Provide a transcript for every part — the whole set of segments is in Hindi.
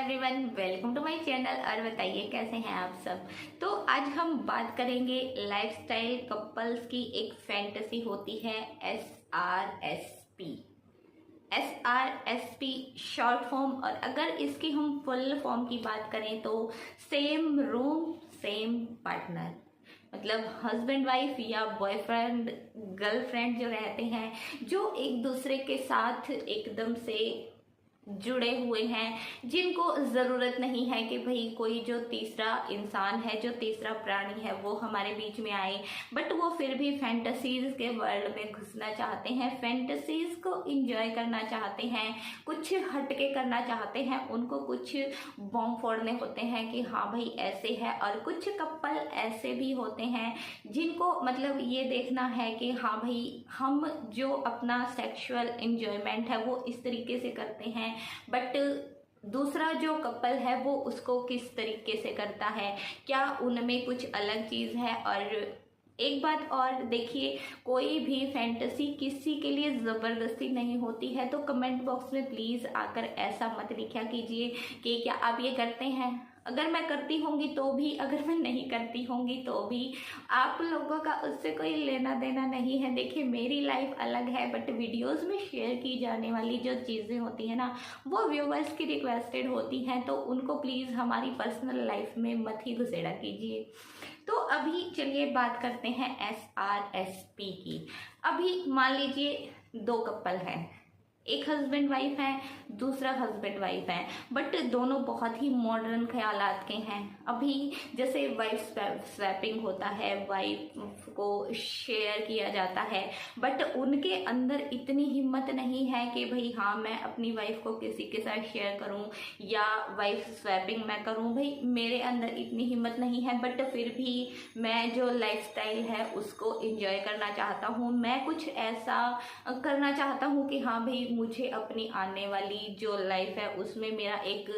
Everyone, welcome to my channel. और बताइए कैसे हैं आप सब। तो आज हम बात करेंगे लाइफस्टाइल कपल्स की एक फैंटेसी होती है SRSP। SRSP शॉर्ट फॉर्म, और अगर इसकी हम फुल फॉर्म की बात करें तो सेम रूम सेम पार्टनर। मतलब हस्बैंड वाइफ या बॉयफ्रेंड गर्लफ्रेंड जो रहते हैं, जो एक दूसरे के साथ एकदम से जुड़े हुए हैं, जिनको ज़रूरत नहीं है कि भाई कोई जो तीसरा इंसान है, जो तीसरा प्राणी है वो हमारे बीच में आए, बट वो फिर भी फैंटेसीज के वर्ल्ड में घुसना चाहते हैं, फैंटेसीज को एंजॉय करना चाहते हैं, कुछ हटके करना चाहते हैं। उनको कुछ बॉम्ब फोड़ने होते हैं कि हाँ भाई ऐसे है। और कुछ कपल ऐसे भी होते हैं जिनको मतलब ये देखना है कि हाँ भाई हम जो अपना सेक्सुअल एंजॉयमेंट है वो इस तरीके से करते हैं, बट दूसरा जो कपल है वो उसको किस तरीके से करता है, क्या उनमें कुछ अलग चीज़ है। और एक बात और देखिए, कोई भी फैंटेसी किसी के लिए ज़बरदस्ती नहीं होती है। तो कमेंट बॉक्स में प्लीज़ आकर ऐसा मत लिखा कीजिए कि क्या आप ये करते हैं। अगर मैं करती होंगी तो भी, अगर मैं नहीं करती होंगी तो भी, आप लोगों का उससे कोई लेना देना नहीं है। देखिए मेरी लाइफ अलग है, बट वीडियोस में शेयर की जाने वाली जो चीज़ें होती हैं ना, वो व्यूवर्स की रिक्वेस्टेड होती हैं, तो उनको प्लीज़ हमारी पर्सनल लाइफ में मत ही घुसेड़ा कीजिए। तो अभी चलिए बात करते हैं SRSP की। अभी मान लीजिए दो कपल हैं, एक हस्बैंड वाइफ है, दूसरा हस्बैंड वाइफ है, बट दोनों बहुत ही मॉडर्न ख्यालात के हैं। अभी जैसे वाइफ स्वैपिंग होता है, वाइफ को शेयर किया जाता है, बट उनके अंदर इतनी हिम्मत नहीं है कि भाई हाँ मैं अपनी वाइफ को किसी के साथ शेयर करूं या वाइफ स्वैपिंग मैं करूं। भाई मेरे अंदर इतनी हिम्मत नहीं है, बट फिर भी मैं जो लाइफस्टाइल है उसको एंजॉय करना चाहता हूं। मैं कुछ ऐसा करना चाहता हूं कि हाँ भाई मुझे अपनी आने वाली जो लाइफ है उसमें मेरा एक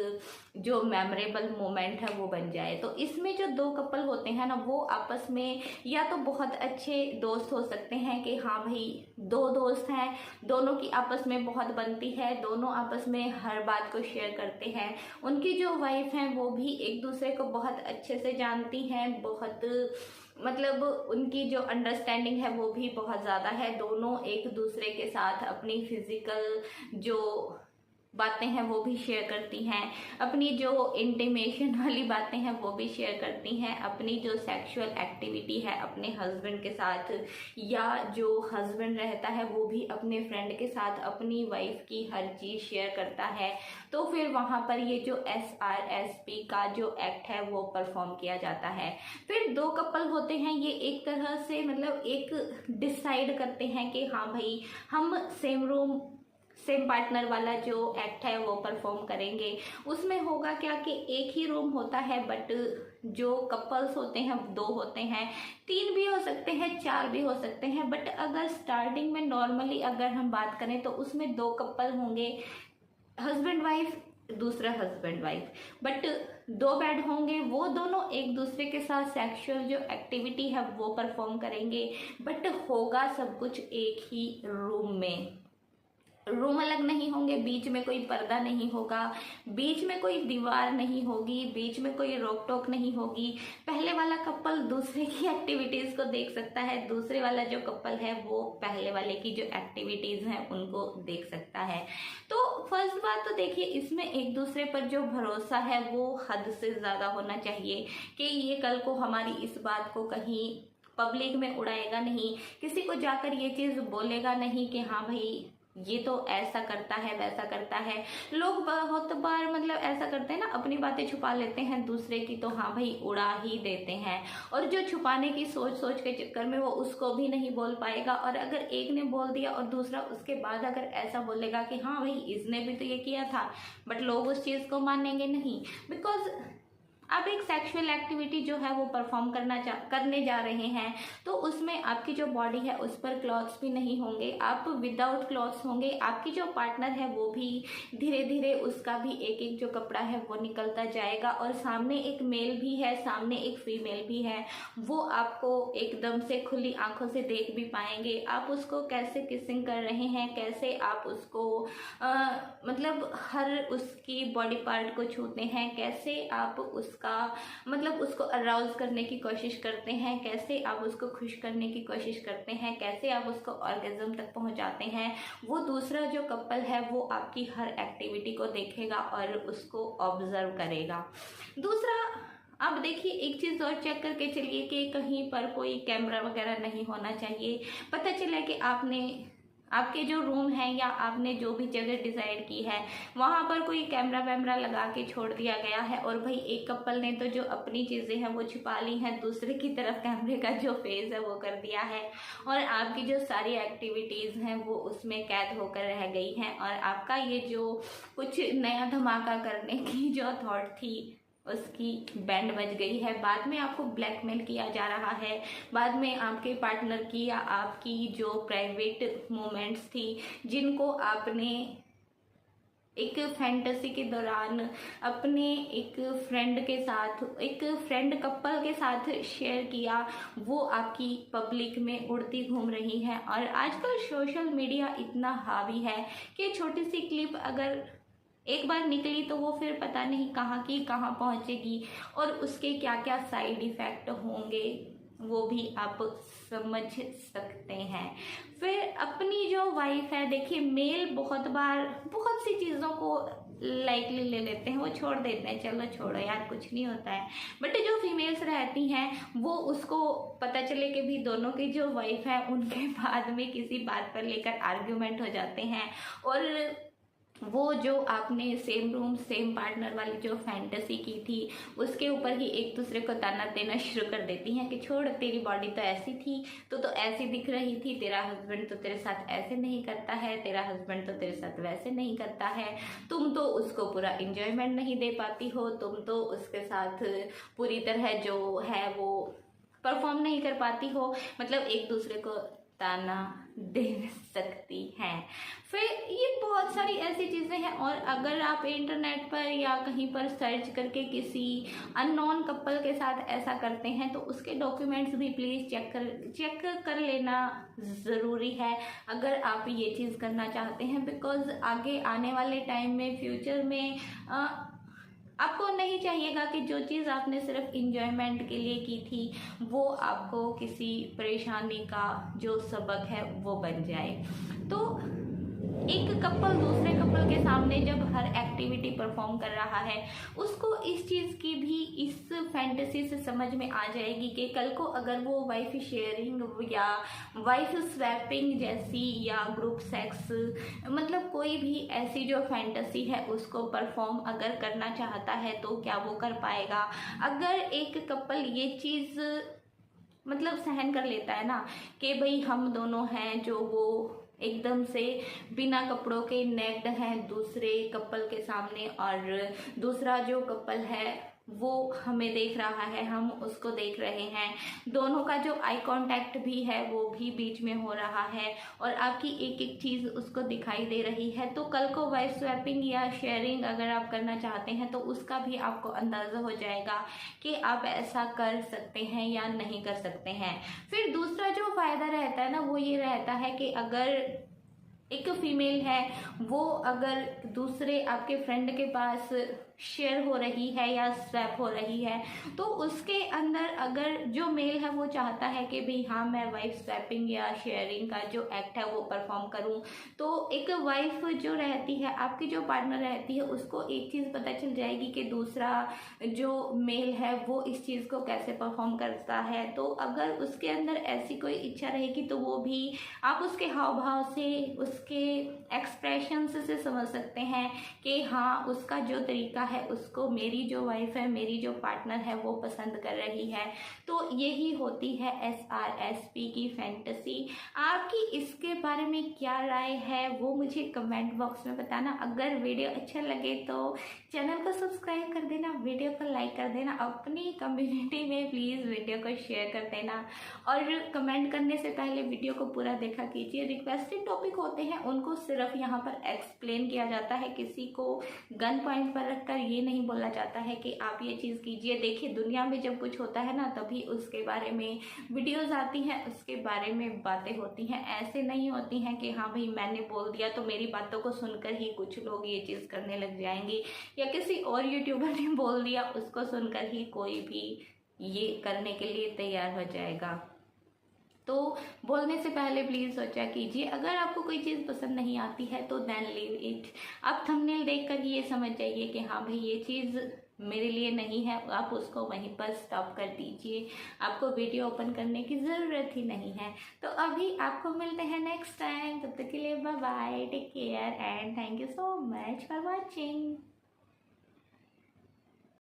जो मेमोरेबल मोमेंट है वो बन जाए। तो इसमें जो दो कपल होते हैं ना, वो आपस में या तो बहुत अच्छे दोस्त हो सकते हैं कि हाँ भाई दो दोस्त हैं, दोनों की आपस में बहुत बनती है, दोनों आपस में हर बात को शेयर करते हैं। उनकी जो वाइफ हैं वो भी एक दूसरे को बहुत अच्छे से जानती हैं, बहुत मतलब उनकी जो अंडरस्टैंडिंग है वो भी बहुत ज़्यादा है। दोनों एक दूसरे के साथ अपनी फिजिकल जो बातें हैं वो भी शेयर करती हैं, अपनी जो इंटीमेशन वाली बातें हैं वो भी शेयर करती हैं, अपनी जो सेक्सुअल एक्टिविटी है अपने हस्बैंड के साथ, या जो हस्बैंड रहता है वो भी अपने फ्रेंड के साथ अपनी वाइफ की हर चीज़ शेयर करता है। तो फिर वहाँ पर ये जो SRSP का जो एक्ट है वो परफॉर्म किया जाता है। फिर दो कपल होते हैं, ये एक तरह से मतलब एक डिसाइड करते हैं कि हाँ भाई हम सेम रूम सेम पार्टनर वाला जो एक्ट है वो परफॉर्म करेंगे। उसमें होगा क्या कि एक ही रूम होता है, बट जो कपल्स होते हैं दो होते हैं, तीन भी हो सकते हैं, चार भी हो सकते हैं, बट अगर स्टार्टिंग में नॉर्मली अगर हम बात करें तो उसमें दो कपल होंगे, हस्बैंड वाइफ, दूसरा हस्बैंड वाइफ, बट दो बेड होंगे, वो दोनों एक दूसरे के साथ सेक्सुअल जो एक्टिविटी है वो परफॉर्म करेंगे, बट होगा सब कुछ एक ही रूम में। रूम अलग नहीं होंगे, बीच में कोई पर्दा नहीं होगा, बीच में कोई दीवार नहीं होगी, बीच में कोई रोक टोक नहीं होगी। पहले वाला कपल दूसरे की एक्टिविटीज को देख सकता है, दूसरे वाला जो कपल है वो पहले वाले की जो एक्टिविटीज हैं उनको देख सकता है। तो फर्स्ट बात तो देखिए, इसमें एक दूसरे पर जो भरोसा है वो हद से ज्यादा होना चाहिए कि ये कल को हमारी इस बात को कहीं पब्लिक में उड़ाएगा नहीं, किसी को जाकर ये चीज बोलेगा नहीं कि हाँ भाई ये तो ऐसा करता है वैसा करता है। लोग बहुत बार मतलब ऐसा करते हैं ना, अपनी बातें छुपा लेते हैं दूसरे की, तो हाँ भाई उड़ा ही देते हैं। और जो छुपाने की सोच के चक्कर में वो उसको भी नहीं बोल पाएगा, और अगर एक ने बोल दिया और दूसरा उसके बाद अगर ऐसा बोलेगा कि हाँ भाई इसने भी तो ये किया था, बट लोग उस चीज़ को मानेंगे नहीं। बिकॉज आप एक सेक्सुअल एक्टिविटी जो है वो परफॉर्म करने जा रहे हैं, तो उसमें आपकी जो बॉडी है उस पर क्लॉथ्स भी नहीं होंगे, आप विदाउट क्लॉथ्स होंगे। आपकी जो पार्टनर है वो भी धीरे धीरे उसका भी एक एक जो कपड़ा है वो निकलता जाएगा, और सामने एक मेल भी है, सामने एक फीमेल भी है, वो आपको एकदम से खुली आंखों से देख भी पाएंगे। आप उसको कैसे किसिंग कर रहे हैं, कैसे आप उसको मतलब हर उसकी बॉडी पार्ट को छूते हैं, कैसे आप उसका मतलब उसको अराउज करने की कोशिश करते हैं, कैसे आप उसको खुश करने की कोशिश करते हैं, कैसे आप उसको ऑर्गेज्म तक पहुंचाते हैं, वो दूसरा जो कपल है वो आपकी हर एक्टिविटी को देखेगा और उसको ऑब्जर्व करेगा। दूसरा, अब देखिए एक चीज़ और चेक करके चलिए कि कहीं पर कोई कैमरा वगैरह नहीं होना चाहिए। पता चला कि आपके जो रूम है या आपने जो भी जगह डिसाइड की है वहाँ पर कोई कैमरा वैमरा लगा के छोड़ दिया गया है, और भाई एक कपल ने तो जो अपनी चीज़ें हैं वो छिपा ली हैं, दूसरे की तरफ कैमरे का जो फेस है वो कर दिया है, और आपकी जो सारी एक्टिविटीज़ हैं वो उसमें कैद होकर रह गई हैं, और आपका ये जो कुछ नया धमाका करने की जो थॉट थी उसकी बैंड बज गई है। बाद में आपको ब्लैकमेल किया जा रहा है, बाद में आपके पार्टनर की या आपकी जो प्राइवेट मोमेंट्स थी जिनको आपने एक फैंटेसी के दौरान अपने एक फ्रेंड के साथ, एक फ्रेंड कपल के साथ शेयर किया, वो आपकी पब्लिक में उड़ती घूम रही है। और आजकल सोशल मीडिया इतना हावी है कि छोटी सी क्लिप अगर एक बार निकली तो वो फिर पता नहीं कहाँ की कहाँ पहुँचेगी, और उसके क्या क्या साइड इफ़ेक्ट होंगे वो भी आप समझ सकते हैं। फिर अपनी जो वाइफ है, देखिए मेल बहुत बार बहुत सी चीज़ों को लाइटली ले लेते हैं, वो छोड़ देते हैं, चलो छोड़ो यार कुछ नहीं होता है, बट जो फीमेल्स रहती हैं वो उसको पता चले कि भी दोनों की जो वाइफ है उनके बाद में किसी बात पर लेकर आर्ग्यूमेंट हो जाते हैं, और वो जो आपने सेम रूम सेम पार्टनर वाली जो फैंटेसी की थी उसके ऊपर ही एक दूसरे को ताना देना शुरू कर देती हैं कि छोड़, तेरी बॉडी तो ऐसी थी, तो ऐसी दिख रही थी, तेरा हस्बैंड तो तेरे साथ ऐसे नहीं करता है, तेरा हस्बैंड तो तेरे साथ वैसे नहीं करता है, तुम तो उसको पूरा इंजॉयमेंट नहीं दे पाती हो, तुम तो उसके साथ पूरी तरह जो है वो परफॉर्म नहीं कर पाती हो, मतलब एक दूसरे को ताना दे सकती हैं। फिर ये बहुत सारी ऐसी चीज़ें हैं, और अगर आप इंटरनेट पर या कहीं पर सर्च करके किसी अननोन कपल के साथ ऐसा करते हैं तो उसके डॉक्यूमेंट्स भी प्लीज़ चेक कर लेना ज़रूरी है अगर आप ये चीज़ करना चाहते हैं, बिकॉज़ आगे आने वाले टाइम में फ्यूचर में आपको नहीं चाहिएगा कि जो चीज़ आपने सिर्फ इंजॉयमेंट के लिए की थी वो आपको किसी परेशानी का जो सबक है वो बन जाए। तो एक कपल दूसरे कपल के सामने जब हर एक्टिविटी परफॉर्म कर रहा है उसको इस चीज़ की भी इस फैंटेसी से समझ में आ जाएगी कि कल को अगर वो वाइफ शेयरिंग या वाइफ स्वैपिंग जैसी या ग्रुप सेक्स मतलब कोई भी ऐसी जो फैंटेसी है उसको परफॉर्म अगर करना चाहता है तो क्या वो कर पाएगा। अगर एक कपल ये चीज़ मतलब सहन कर लेता है ना कि भाई हम दोनों हैं जो वो एकदम से बिना कपड़ों के नेक्ड हैं दूसरे कपल के सामने, और दूसरा जो कपल है वो हमें देख रहा है, हम उसको देख रहे हैं, दोनों का जो आई कांटेक्ट भी है वो भी बीच में हो रहा है और आपकी एक एक चीज़ उसको दिखाई दे रही है, तो कल को वाइफ स्वैपिंग या शेयरिंग अगर आप करना चाहते हैं तो उसका भी आपको अंदाज़ा हो जाएगा कि आप ऐसा कर सकते हैं या नहीं कर सकते हैं। फिर दूसरा जो फ़ायदा रहता है ना वो ये रहता है कि अगर एक फीमेल है वो अगर दूसरे आपके फ्रेंड के पास शेयर हो रही है या स्वैप हो रही है तो उसके अंदर अगर जो मेल है वो चाहता है कि भाई हाँ मैं वाइफ स्वैपिंग या शेयरिंग का जो एक्ट है वो परफॉर्म करूं, तो एक वाइफ जो रहती है आपकी जो पार्टनर रहती है उसको एक चीज़ पता चल जाएगी कि दूसरा जो मेल है वो इस चीज़ को कैसे परफॉर्म करता है। तो अगर उसके अंदर ऐसी कोई इच्छा रहेगी तो वो भी आप उसके हाव भाव से उसके एक्सप्रेशन से समझ सकते हैं कि हाँ उसका जो तरीका है उसको मेरी जो वाइफ है, मेरी जो पार्टनर है वो पसंद कर रही है। तो यही होती है SRSP की फैंटेसी। आपकी इसके बारे में क्या राय है वो मुझे कमेंट बॉक्स में बताना। अगर वीडियो अच्छा लगे तो चैनल को सब्सक्राइब कर देना, वीडियो को लाइक कर देना, अपनी कम्युनिटी में प्लीज़ वीडियो को शेयर कर देना। और कमेंट करने से पहले वीडियो को पूरा देखा कीजिए। रिक्वेस्टेड टॉपिक होते हैं उनको सिर्फ यहाँ पर एक्सप्लेन किया जाता है, किसी को गन पॉइंट पर रखकर ये नहीं बोला जाता है कि आप ये चीज़ कीजिए। देखिए दुनिया में जब कुछ होता है ना तभी उसके बारे में वीडियोज़ आती हैं, उसके बारे में बातें होती हैं। ऐसे नहीं होती हैं कि हाँ भाई मैंने बोल दिया तो मेरी बातों को सुनकर ही कुछ लोग ये चीज़ करने लग जाएंगे, या किसी और यूट्यूबर ने बोल दिया उसको सुनकर ही कोई भी ये करने के लिए तैयार हो जाएगा। तो बोलने से पहले प्लीज़ सोचा कीजिए। अगर आपको कोई चीज़ पसंद नहीं आती है तो देन लीव इट। आप थंबनेल देखकर ही ये समझ जाइए कि हाँ भाई ये चीज़ मेरे लिए नहीं है, आप उसको वहीं पर स्टॉप कर दीजिए। आपको वीडियो ओपन करने की ज़रूरत ही नहीं है। तो अभी आपको मिलते हैं नेक्स्ट टाइम, तब तक के लिए bye bye, take care and thank you so much for watching.